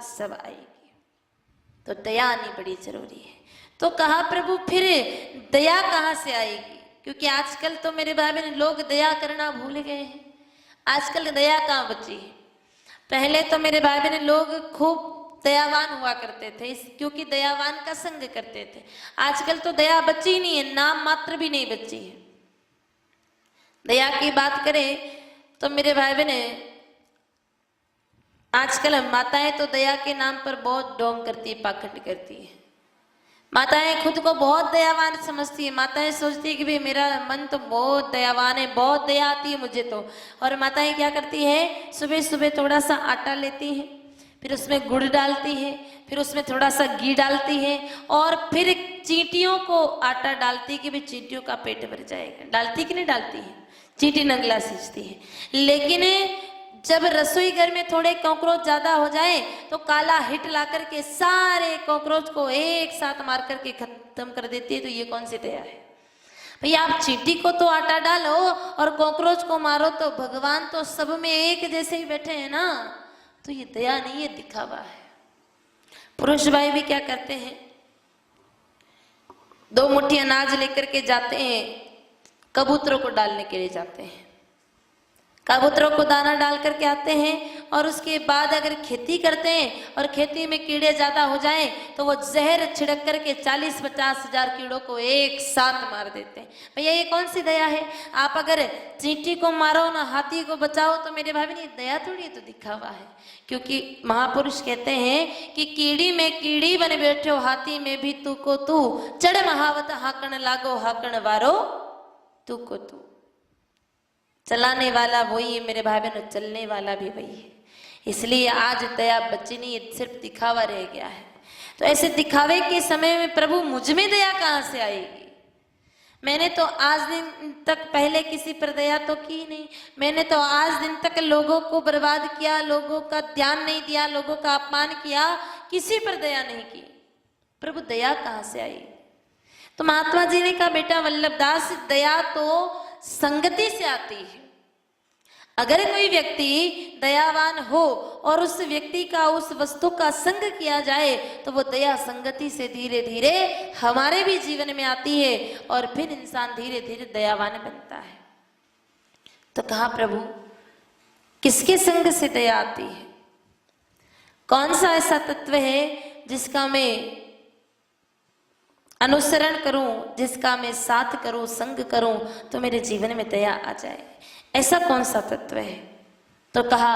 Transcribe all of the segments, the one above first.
सब आएगी। तो दया आनी बड़ी जरूरी है। तो कहा प्रभु फिर दया कहाँ से आएगी? क्योंकि आजकल तो मेरे भाई बहन लोग दया करना भूल गए हैं। आजकल दया कहाँ बची है? पहले तो मेरे भाई बहन लोग खूब दयावान हुआ करते थे, क्योंकि दयावान का संग करते थे। आजकल तो दया बची नहीं है, नाम मात्र भी नहीं बची है। दया की बात करें तो मेरे भाई बहन आजकल माताएं तो दया के नाम पर बहुत ढोंग करती है, पाखंड करती है। माताएं खुद को बहुत दयावान समझती है। माताएं सोचती है कि भाई मेरा मन तो बहुत दयावान है, बहुत दया आती है मुझे तो। और माताएं क्या करती है, सुबह सुबह थोड़ा सा आटा लेती है, फिर उसमें गुड़ डालती है, फिर उसमें थोड़ा सा घी डालती है, और फिर चींटियों को आटा डालती है कि भाई चींटियों का पेट भर जाएगा। डालती कि नहीं डालती है? चींटी नंगला सींचती है। लेकिन जब रसोई घर में थोड़े कॉकरोच ज्यादा हो जाए तो काला हिट ला करके सारे कॉकरोच को एक साथ मार करके खत्म कर देती है। तो ये कौन सी दया है भैया? आप चींटी को तो आटा डालो और कॉकरोच को मारो, तो भगवान तो सब में एक जैसे ही बैठे हैं ना। तो ये दया नहीं, ये दिखावा है। पुरुष भाई भी क्या करते हैं, 2 मुट्ठी अनाज लेकर के जाते हैं, कबूतरों को डालने के लिए जाते हैं। कबूतरों को दाना डाल करके आते हैं, और उसके बाद अगर खेती करते हैं और खेती में कीड़े ज्यादा हो जाएं तो वो जहर छिड़क करके 40-50 हजार कीड़ों को एक साथ मार देते हैं। भैया ये कौन सी दया है? आप अगर चींटी को मारो ना हाथी को बचाओ तो मेरे भाई ये दया थोड़ी, तो दिखावा है। क्योंकि महापुरुष कहते हैं कि कीड़ी में कीड़ी बन बैठो, हाथी में भी तू को तू, चढ़ महावत हाकण लागो, हाकण वारो तू को तू। चलाने वाला वही है मेरे भाई बहनों, चलने वाला भी वही है। इसलिए आज दया बची नहीं, सिर्फ दिखावा रह गया है। तो ऐसे दिखावे के समय में प्रभु मुझ में दया कहाँ से आएगी? मैंने तो आज दिन तक पहले किसी पर दया तो की नहीं। मैंने तो आज दिन तक लोगों को बर्बाद किया, लोगों का ध्यान नहीं दिया, लोगों का अपमान किया, किसी पर दया नहीं की। प्रभु दया कहाँ से आई? तो महात्मा जी ने कहा बेटा वल्लभदास, दया तो संगति से आती है। अगर कोई व्यक्ति दयावान हो और उस व्यक्ति का, उस वस्तु का संग किया जाए तो वो दया संगति से धीरे धीरे हमारे भी जीवन में आती है, और फिर इंसान धीरे धीरे दयावान बनता है। तो कहा प्रभु किसके संग से दया आती है? कौन सा ऐसा तत्व है जिसका मैं अनुसरण करूं, जिसका मैं साथ करूं, संग करूं, तो मेरे जीवन में दया आ जाए? ऐसा कौन सा तत्व है? तो कहा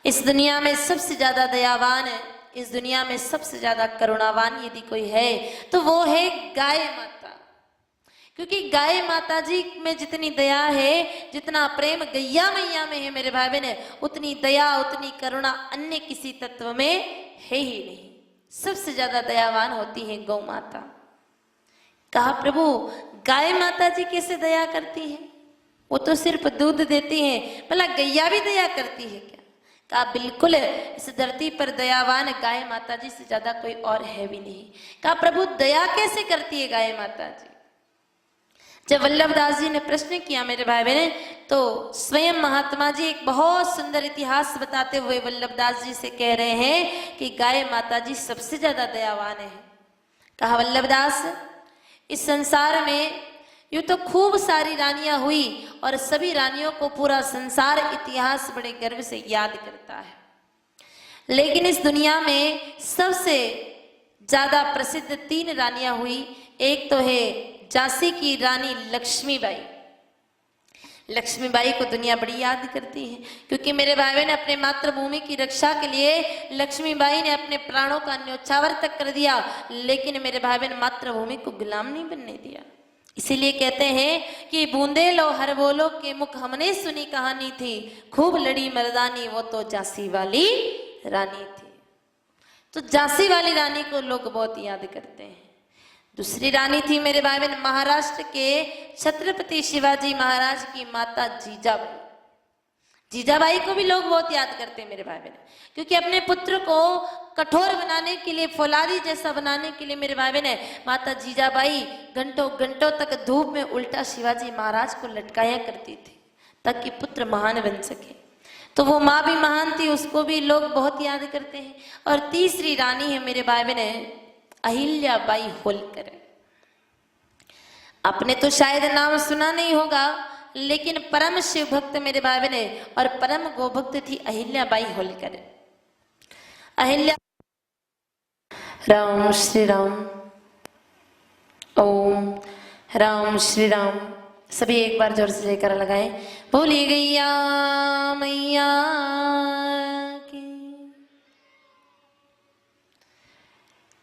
इस दुनिया में सबसे ज्यादा दयावान है, इस दुनिया में सबसे ज्यादा करुणावान यदि कोई है तो वो है गाय माता। क्योंकि गाय माता जी में जितनी दया है, जितना प्रेम गैया मैया में है मेरे भाई बहन, उतनी दया, उतनी करुणा अन्य किसी तत्व में है ही नहीं। सबसे ज्यादा दयावान होती है गौ माता। कहा प्रभु गाय माता जी कैसे दया करती है? वो तो सिर्फ दूध देती हैं, भला गैया भी दया करती है क्या? कहा बिल्कुल, इस धरती पर दयावान गाय माता जी से ज्यादा कोई और है भी नहीं। कहा प्रभु दया कैसे करती है गाय माता जी? जब वल्लभदास जी ने प्रश्न किया मेरे भाई बहन, तो स्वयं महात्मा जी एक बहुत सुंदर इतिहास बताते हुए वल्लभदास जी से कह रहे हैं कि गाय माता जी सबसे ज्यादा दयावान है। कहा वल्लभदास, इस संसार में यूं तो खूब सारी रानियां हुई और सभी रानियों को पूरा संसार इतिहास बड़े गर्व से याद करता है, लेकिन इस दुनिया में सबसे ज्यादा प्रसिद्ध 3 रानियां हुई। एक तो है झांसी की रानी लक्ष्मीबाई। लक्ष्मीबाई को दुनिया बड़ी याद करती है, क्योंकि मेरे भाई बहन अपने मातृभूमि की रक्षा के लिए लक्ष्मीबाई ने अपने प्राणों का न्योछावर तक कर दिया, लेकिन मेरे भाई बहन मातृभूमि को गुलाम नहीं बनने दिया। इसीलिए कहते हैं कि बूंदे लो हर बोलो के मुख हमने सुनी कहानी थी, खूब लड़ी मर्दानी वो तो झांसी वाली रानी थी। तो झांसी वाली रानी को लोग बहुत याद करते हैं। दूसरी रानी थी मेरे भाई बहन महाराष्ट्र के छत्रपति शिवाजी महाराज की माता जीजाबाई। जीजाबाई को भी लोग बहुत याद करते हैं मेरे भाई बहन, क्योंकि अपने पुत्र को कठोर बनाने के लिए, फौलादी जैसा बनाने के लिए मेरे भाई बहन माता जीजाबाई घंटों घंटों तक धूप में उल्टा शिवाजी महाराज को लटकाया करती थी ताकि पुत्र महान बन सके। तो वो माँ भी महान थी, उसको भी लोग बहुत याद करते हैं। और तीसरी रानी है मेरे भाई बहन अहिल्याबाई होलकर। आपने तो शायद नाम सुना नहीं होगा, लेकिन परम शिव भक्त मेरे भाई बहन और परम गोभक्त थी अहिल्याबाई होलकर। अहिल्या राम श्री राम, ओम राम श्री राम। सभी एक बार जोर से जयकारा लगाएं, बोली गैया मैया की।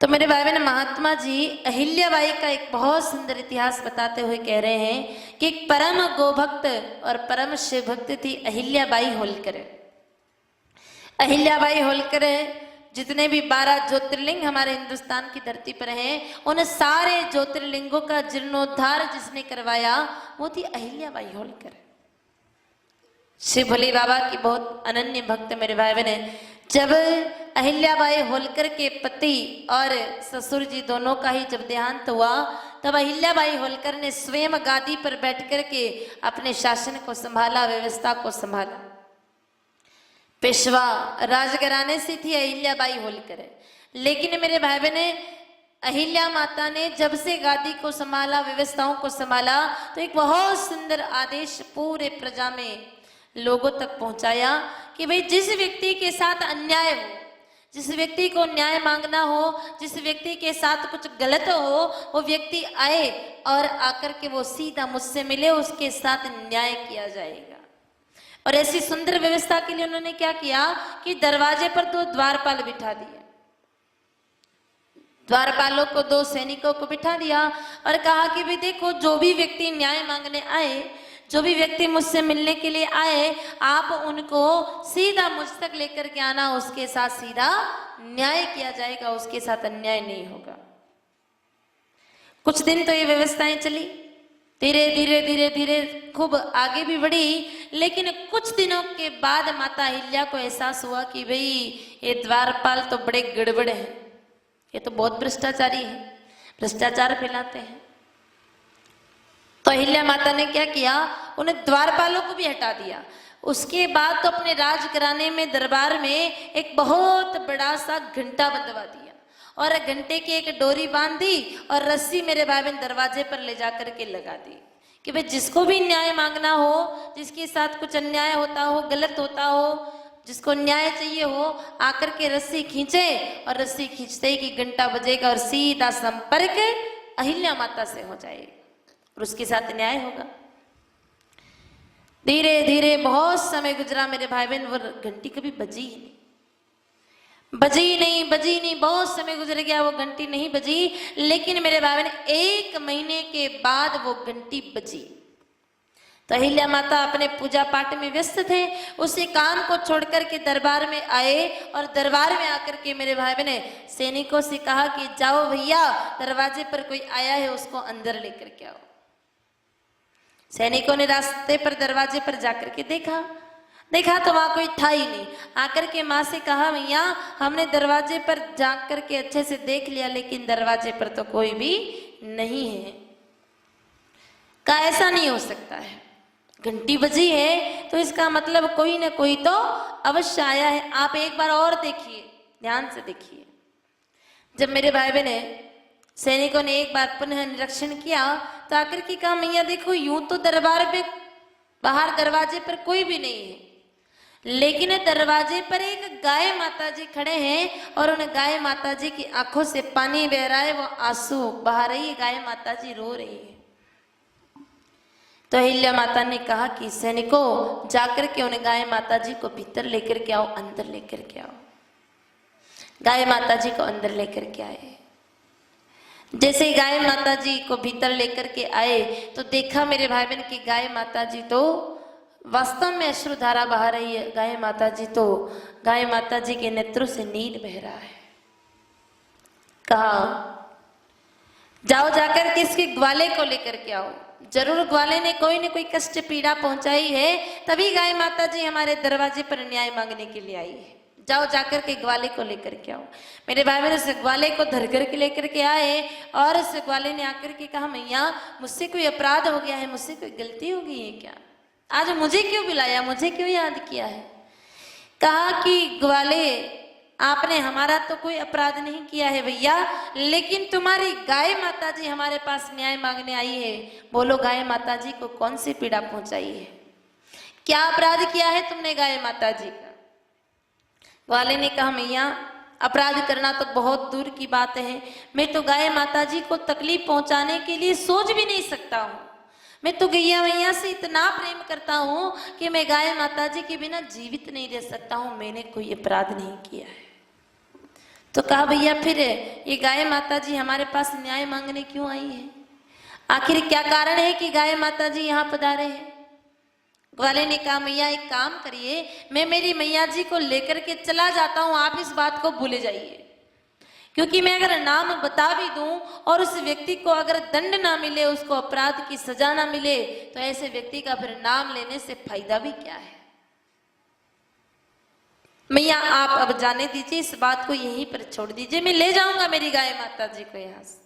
तो मेरे भाई बहन महात्मा जी अहिल्याबाई का एक बहुत सुंदर इतिहास बताते हुए कह रहे हैं कि एक परम गोभक्त और परम शिव भक्त थी अहिल्याबाई होलकर। अहिल्याबाई होलकर जितने भी 12 ज्योतिर्लिंग हमारे हिंदुस्तान की धरती पर हैं, उन सारे ज्योतिर्लिंगों का जीर्णोद्धार जिसने करवाया वो थी अहिल्याबाई होलकर। शिव भोले बाबा की बहुत अनन्य भक्त मेरे भाई बहन। जब अहिल्याबाई होलकर के पति और ससुर जी दोनों का ही जब देहांत हुआ, तब अहिल्याबाई होलकर ने स्वयं गादी पर बैठ कर के अपने शासन को संभाला, व्यवस्था को संभाला। पेशवा राजघराने से थी अहिल्याबाई होलकर, लेकिन मेरे भाई बहने अहिल्या माता ने जब से गादी को संभाला, व्यवस्थाओं को संभाला, तो एक बहुत सुंदर आदेश पूरे प्रजा में लोगों तक पहुंचाया कि भाई जिस व्यक्ति के साथ अन्याय हो, जिस व्यक्ति को न्याय मांगना हो, जिस व्यक्ति के साथ कुछ गलत हो, वो व्यक्ति आए और आकर के वो सीधा मुझसे मिले, उसके साथ न्याय किया जाएगा। और ऐसी सुंदर व्यवस्था के लिए उन्होंने क्या किया कि दरवाजे पर 2 द्वारपाल बिठा दिए। द्वारपालों को 2 सैनिकों को बिठा दिया और कहा कि भाई देखो, जो भी व्यक्ति न्याय मांगने आए, जो भी व्यक्ति मुझसे मिलने के लिए आए, आप उनको सीधा मुझ तक लेकर के आना, उसके साथ सीधा न्याय किया जाएगा, उसके साथ अन्याय नहीं होगा। कुछ दिन तो ये व्यवस्थाएं चली, धीरे धीरे धीरे धीरे खूब आगे भी बढ़ी, लेकिन कुछ दिनों के बाद माता अहिल्या को एहसास हुआ कि भाई ये द्वारपाल तो बड़े गड़बड़ हैं, ये तो बहुत भ्रष्टाचारी है, भ्रष्टाचार फैलाते हैं। तो अहिल्या माता ने क्या किया, उन्हें द्वारपालों को भी हटा दिया। उसके बाद तो अपने राजघराने में दरबार में एक बहुत बड़ा सा घंटा बंधवा दिया और घंटे की एक डोरी बांध दी और रस्सी मेरे भाई बहन दरवाजे पर ले जाकर के लगा दी कि भाई जिसको भी न्याय मांगना हो, जिसके साथ कुछ अन्याय होता हो, गलत होता हो, जिसको न्याय चाहिए हो, आकर के रस्सी खींचे और रस्सी खींचते ही कि घंटा बजेगा और सीधा संपर्क अहिल्या माता से हो जाएगा और उसके साथ न्याय होगा। धीरे धीरे बहुत समय गुजरा मेरे भाई बहन, वो घंटी कभी बजी ही नहीं, बजी नहीं, बहुत समय गुजर गया, वो घंटी नहीं बजी। लेकिन मेरे भाई बहन 1 महीने के बाद वो घंटी बजी। तो अहिल्या माता अपने पूजा पाठ में व्यस्त थे, उसी काम को छोड़कर के दरबार में आए और दरबार में आकर के मेरे भाई बहन सैनिकों से कहा कि जाओ भैया, दरवाजे पर कोई आया है, उसको अंदर लेकर के आओ। सैनिकों ने रास्ते पर दरवाजे पर जाकर के देखा तो वहां कोई था ही नहीं। आकर के माँ से कहा, भैया हमने दरवाजे पर जाकर के अच्छे से देख लिया, लेकिन दरवाजे पर तो कोई भी नहीं है। कहा ऐसा नहीं हो सकता है, घंटी बजी है तो इसका मतलब कोई ना कोई तो अवश्य आया है, आप एक बार और देखिए, ध्यान से देखिए। जब मेरे भाई बहन सैनिकों ने एक बार पुनः निरीक्षण किया तो आकर के कहा, मैया देखो यूं तो दरबार पे बाहर दरवाजे पर कोई भी नहीं है, लेकिन दरवाजे पर एक गाय माता जी खड़े हैं और उन गाय माता जी की आंखों से पानी बह रहा है, वो आंसू बहा रही है, गाय माता जी रो रही है। तो अहिल्या माता ने कहा कि सैनिकों जाकर के उन गाय माता जी को भीतर लेकर के आओ, अंदर लेकर के आओ। गाय माता जी को अंदर लेकर के आए। जैसे ही गाय माता जी को भीतर लेकर के आए तो देखा मेरे भाई बहन की गाय माता जी तो वास्तव में अश्रुधारा बहा रही है। गाय माता जी के नेत्रों से नीर बह रहा है। कहा जाओ जाकर के इसके ग्वाले को लेकर के आओ, जरूर ग्वाले ने कोई न कोई कष्ट पीड़ा पहुंचाई है, तभी गाय माता जी हमारे दरवाजे पर न्याय मांगने के लिए आई है। जाओ जाकर के ग्वाले को लेकर के आओ। मेरे भाई बहन उस ग्वाले को धर कर के लेकर के आए और उस ग्वाले ने आकर के कहा, मैया मुझसे कोई अपराध हो गया है, मुझसे कोई गलती हो गई है क्या? आज मुझे क्यों बुलाया, मुझे क्यों याद किया है? कहा कि ग्वाले, आपने हमारा तो कोई अपराध नहीं किया है भैया, लेकिन तुम्हारी गाय माताजी हमारे पास न्याय मांगने आई है। बोलो गाय माताजी को कौन सी पीड़ा पहुंचाई है? क्या अपराध किया है तुमने गाय माताजी का? ग्वाले ने कहा मैया, अपराध करना तो बहुत दूर की बात है, मैं तो गाय माताजी को तकलीफ पहुंचाने के लिए सोच भी नहीं सकता हूँ। मैं तो गैया मैया से इतना प्रेम करता हूँ कि मैं गाय माताजी के बिना जीवित नहीं रह सकता हूँ, मैंने कोई अपराध नहीं किया है। तो कहा भैया फिर ये गाय माताजी हमारे पास न्याय मांगने क्यों आई है? आखिर क्या कारण है कि गाय माताजी यहाँ पधारे हैं? ग्वाले ने कहा मैया एक काम करिए, मैं मेरी मैया जी को लेकर के चला जाता हूँ, आप इस बात को भूले जाइए। क्योंकि मैं अगर नाम बता भी दूं और उस व्यक्ति को अगर दंड ना मिले, उसको अपराध की सजा ना मिले, तो ऐसे व्यक्ति का फिर नाम लेने से फायदा भी क्या है? मैया आप अब जाने दीजिए, इस बात को यहीं पर छोड़ दीजिए, मैं ले जाऊंगा मेरी गाय माता जी को यहाँ से।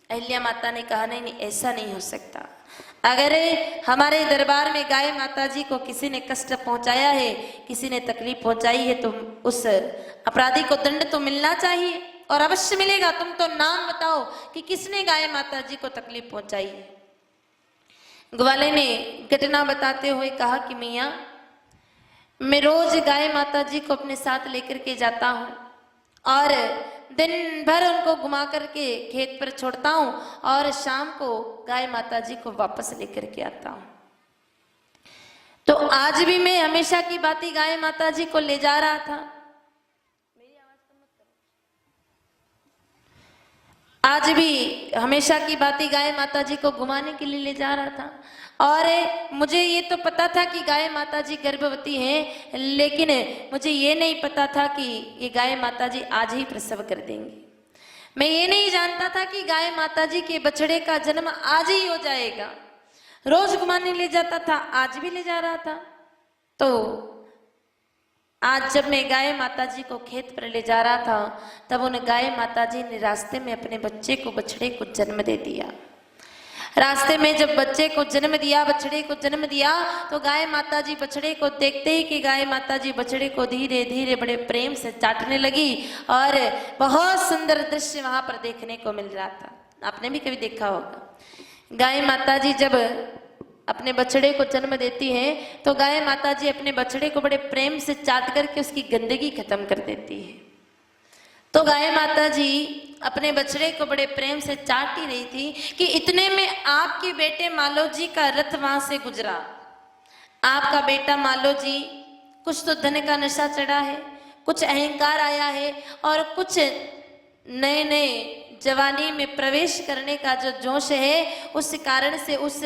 अहिल्या माता ने कहा नहीं नहीं, ऐसा नहीं हो सकता। अगर हमारे दरबार में गाय माता जी को किसी ने कष्ट पहुंचाया है, किसी ने तकलीफ पहुंचाई है, तो उस अपराधी को दंड तो मिलना चाहिए, और अवश्य मिलेगा। तुम तो नाम बताओ कि किसने गाय माता जी को तकलीफ पहुंचाई है। ग्वाले ने घटना बताते हुए कहा कि मैया, मैं रोज गाय माता जी को अपने साथ लेकर के जाता हूँ और दिन भर उनको घुमा करके खेत पर छोड़ता हूँ और शाम को गाय माता जी को वापस लेकर के आता हूँ। तो आज भी मैं हमेशा की बात गाय माता जी को ले जा रहा था। आज भी हमेशा की बात गाय माता जी को घुमाने के लिए ले जा रहा था, और मुझे ये तो पता था कि गाय माता जी गर्भवती हैं, लेकिन मुझे ये नहीं पता था कि ये गाय माता जी आज ही प्रसव कर देंगी। मैं ये नहीं जानता था कि गाय माता जी के बछड़े का जन्म आज ही हो जाएगा। रोज घुमाने ले जाता था, आज भी ले जा रहा था। तो आज जब मैं गाय माता जी को खेत पर ले जा रहा था, तब उन गाय माता जी ने रास्ते में अपने बच्चे को, बछड़े को जन्म दे दिया। रास्ते में जब बच्चे को जन्म दिया, बछड़े को जन्म दिया, तो गाय माता जी बछड़े को देखते ही कि गाय माता जी बछड़े को धीरे धीरे बड़े प्रेम से चाटने लगी, और बहुत सुंदर दृश्य वहां पर देखने को मिल रहा था। आपने भी कभी देखा होगा, गाय माता जी जब अपने बछड़े को जन्म देती हैं, तो गाय माता जी अपने बछड़े को बड़े प्रेम से चाट करके उसकी गंदगी खत्म कर देती है। तो गाय माता जी अपने बछड़े को बड़े प्रेम से चाट ही रही थी कि इतने में आपके बेटे मालो जी का रथ वहां से गुजरा। आपका बेटा मालो जी, कुछ तो धन का नशा चढ़ा है, कुछ अहंकार आया है, और कुछ नए नए जवानी में प्रवेश करने का जो जोश है, उस कारण से उस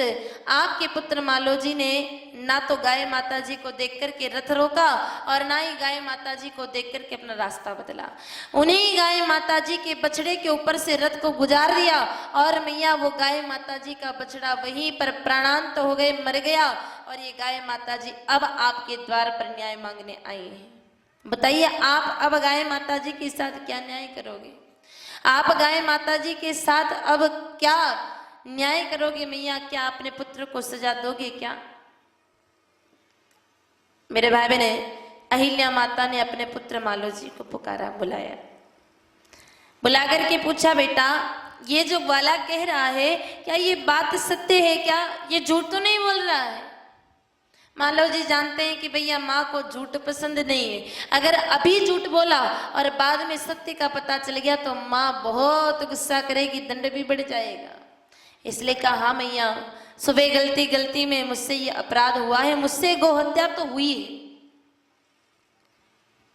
आपके पुत्र मालो जी ने ना तो गाय माता जी को देख करके रथ रोका, और ना ही गाय माता जी को देख करके अपना रास्ता बदला। उन्हीं गाय माता जी के बछड़े के ऊपर से रथ को गुजार दिया, और मैया वो गाय माता जी का बछड़ा वहीं पर प्राणांत हो गए, मर गया। और ये गाय माता जी अब आपके द्वार पर न्याय मांगने आई हैं। बताइए आप अब गाय माता जी के साथ क्या न्याय करोगे? आप गाय माता जी के साथ अब क्या न्याय करोगे मैया? क्या अपने पुत्र को सजा दोगे क्या? मेरे भाई बहन, अहिल्या माता ने अपने पुत्र मालो जी को पुकारा, बुलाया, बुला करके पूछा, बेटा ये जो ग्वाला कह रहा है, क्या ये बात सत्य है? क्या ये झूठ तो नहीं बोल रहा है? मालो जी जानते हैं कि भैया माँ को झूठ पसंद नहीं है। अगर अभी झूठ बोला और बाद में सत्य का पता चल गया तो माँ बहुत गुस्सा करेगी, दंड भी बढ़ जाएगा। इसलिए कहा, हाँ मैया, सुबह गलती में मुझसे ये अपराध हुआ है, मुझसे गोहत्या तो हुई है।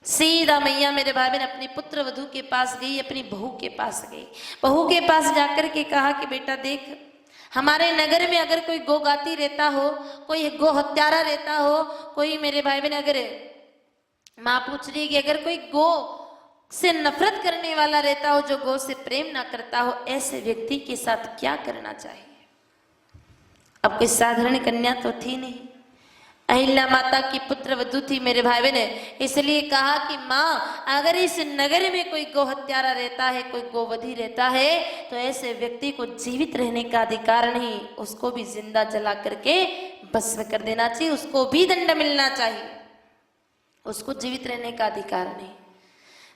सीधा मैया मेरे भाई बहन अपने पुत्र वधू के पास गई, अपनी बहू के पास गई। बहू के पास जाकर के कहा कि बेटा देख, हमारे नगर में अगर कोई गोगाती रहता हो, कोई गो हत्यारा रहता हो, कोई मेरे भाई बहन, अगर माँ पूछ रही है कि अगर कोई गो से नफरत करने वाला रहता हो, जो गो से प्रेम ना करता हो, ऐसे व्यक्ति के साथ क्या करना चाहिए? अब कोई साधारण कन्या तो थी नहीं, अहिल्या माता की पुत्र वधू थी मेरे भाई बहन। इसलिए कहा कि माँ, अगर इस नगर में कोई गो हत्यारा रहता है, कोई गोवधी रहता है, तो ऐसे व्यक्ति को जीवित रहने का अधिकार नहीं, उसको भी जिंदा जला करके भस्म कर देना चाहिए, उसको भी दंड मिलना चाहिए। उसको जीवित रहने का अधिकार नहीं।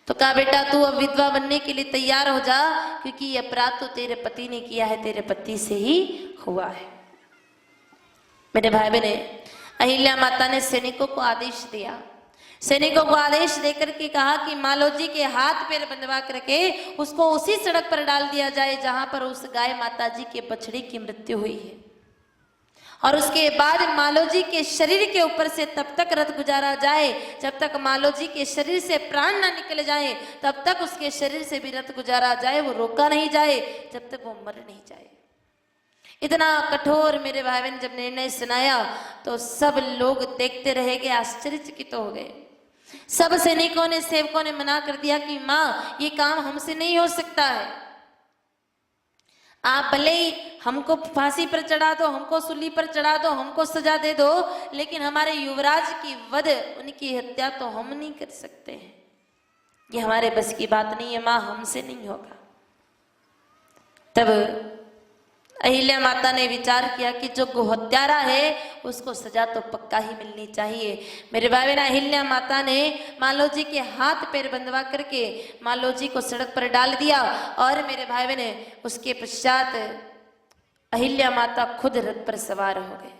तो कहा बेटा तू अब विधवा बनने के लिए तैयार हो जा, क्योंकि ये अपराध तो तेरे पति ने किया है, तेरे पति से ही हुआ है। मेरे भाई बहने, अहिल्या माता ने सैनिकों को आदेश दिया, सैनिकों को आदेश देकर के कहा कि मालोजी के हाथ पैर बंधवा करके उसको उसी सड़क पर डाल दिया जाए जहां पर उस गाय माता जी के बछड़ी की मृत्यु हुई है, और उसके बाद मालोजी के शरीर के ऊपर से तब तक रथ गुजारा जाए जब तक मालोजी के शरीर से प्राण ना निकल जाए, तब तक उसके शरीर से भी रथ गुजारा जाए, वो रोका नहीं जाए जब तक वो मर नहीं जाए। इतना कठोर मेरे भाई बहन जब निर्णय सुनाया तो सब लोग देखते रह गए, आश्चर्यचकित हो गए। सब सैनिकों ने, सेवकों ने मना कर दिया कि माँ ये काम हमसे नहीं हो सकता है, आप भले ही हमको फांसी पर चढ़ा दो, हमको सूली पर चढ़ा दो, हमको सजा दे दो, लेकिन हमारे युवराज की वध, उनकी हत्या तो हम नहीं कर सकते हैं, ये हमारे बस की बात नहीं है माँ, हमसे नहीं होगा। तब अहिल्या माता ने विचार किया कि जो गोहत्यारा है उसको सजा तो पक्का ही मिलनी चाहिए। मेरे भाई बहन, अहिल्या माता ने मालोजी के हाथ पैर बंधवा करके मालोजी को सड़क पर डाल दिया, और मेरे भाई बहन उसके पश्चात अहिल्या माता खुद रथ पर सवार हो गए।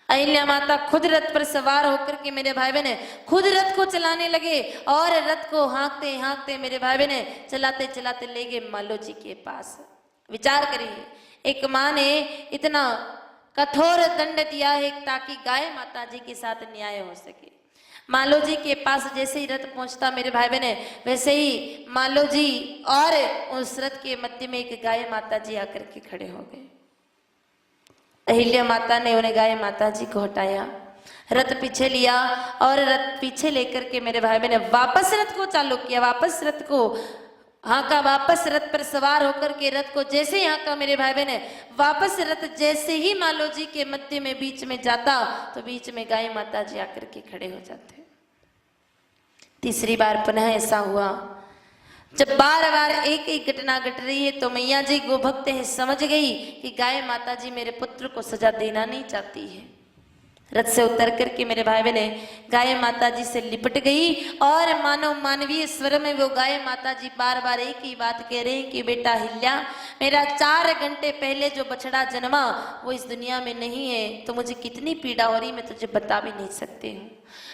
अहिल्या माता खुद रथ पर सवार होकर के मेरे भाई बहन खुद रथ को चलाने लगे, और रथ को हाँकते हाँकते मेरे भाई बहन चलाते चलाते ले गए मालोजी के पास। विचार करिए, एक माँ ने इतना कठोर दंड दिया है ताकि गाय माता जी के साथ न्याय हो सके। मालोजी के पास जैसे ही रथ पहुंचता मेरे भाई बहन, वैसे ही मालोजी और उस रथ के मध्य में एक गाय माता जी आकर के खड़े हो गए। अहिल्या माता ने उन्हें गाय माता जी को हटाया, रथ पीछे लिया, और रथ पीछे लेकर के मेरे भाई बहन वापस रथ को चालू किया, वापस रथ को हाँका, वापस रथ पर सवार होकर के रथ को जैसे ही हाँका मेरे भाई बहन, वापस रथ जैसे ही मालोजी के मध्य में बीच में जाता तो बीच में गाय माता जी आकर के खड़े हो जाते। तीसरी बार पुनः ऐसा हुआ, जब बार बार एक एक घटना घट रही है तो मैया जी गोभक्त है, समझ गई कि गाय माता जी मेरे पुत्र को सजा देना नहीं चाहती है। रथ से उतर करके मेरे भाई बहने गाय माता जी से लिपट गई, और मानो मानवीय स्वर में वो गाय माता जी बार बार एक ही बात कह रहे हैं कि बेटा अहिल्या, मेरा 4 घंटे पहले जो बछड़ा जन्मा वो इस दुनिया में नहीं है, तो मुझे कितनी पीड़ा हो रही मैं तुझे बता भी नहीं सकती हूँ।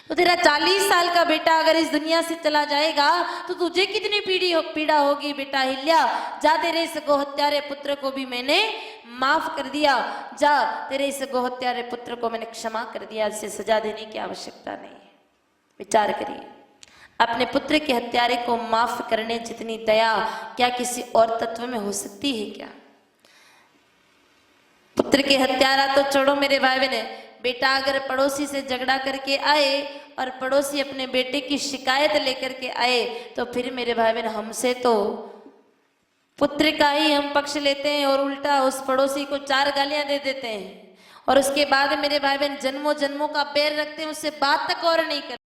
तो तेरा 40 साल का बेटा अगर इस दुनिया से चला जाएगा तो तुझे कितनी पीड़ा होगी बेटा अहिल्या। जा, तेरे इस गोहत्यारे पुत्र को भी मैंने माफ कर दिया, जा, तेरे इस गोहत्यारे पुत्र को मैंने क्षमा कर दिया, इसे सजा देने की आवश्यकता नहीं है। विचार करिए, अपने पुत्र के हत्यारे को माफ करने जितनी दया क्या किसी और तत्व में हो सकती है क्या? पुत्र के हत्यारा तो छोड़ो मेरे भाई बहन, बेटा अगर पड़ोसी से झगड़ा करके आए और पड़ोसी अपने बेटे की शिकायत लेकर के आए तो फिर मेरे भाई बहन हमसे तो पुत्र का ही हम पक्ष लेते हैं, और उल्टा उस पड़ोसी को 4 गालियां दे देते हैं, और उसके बाद मेरे भाई बहन जन्मों जन्मों का पैर रखते हैं, उससे बात तक और नहीं करते।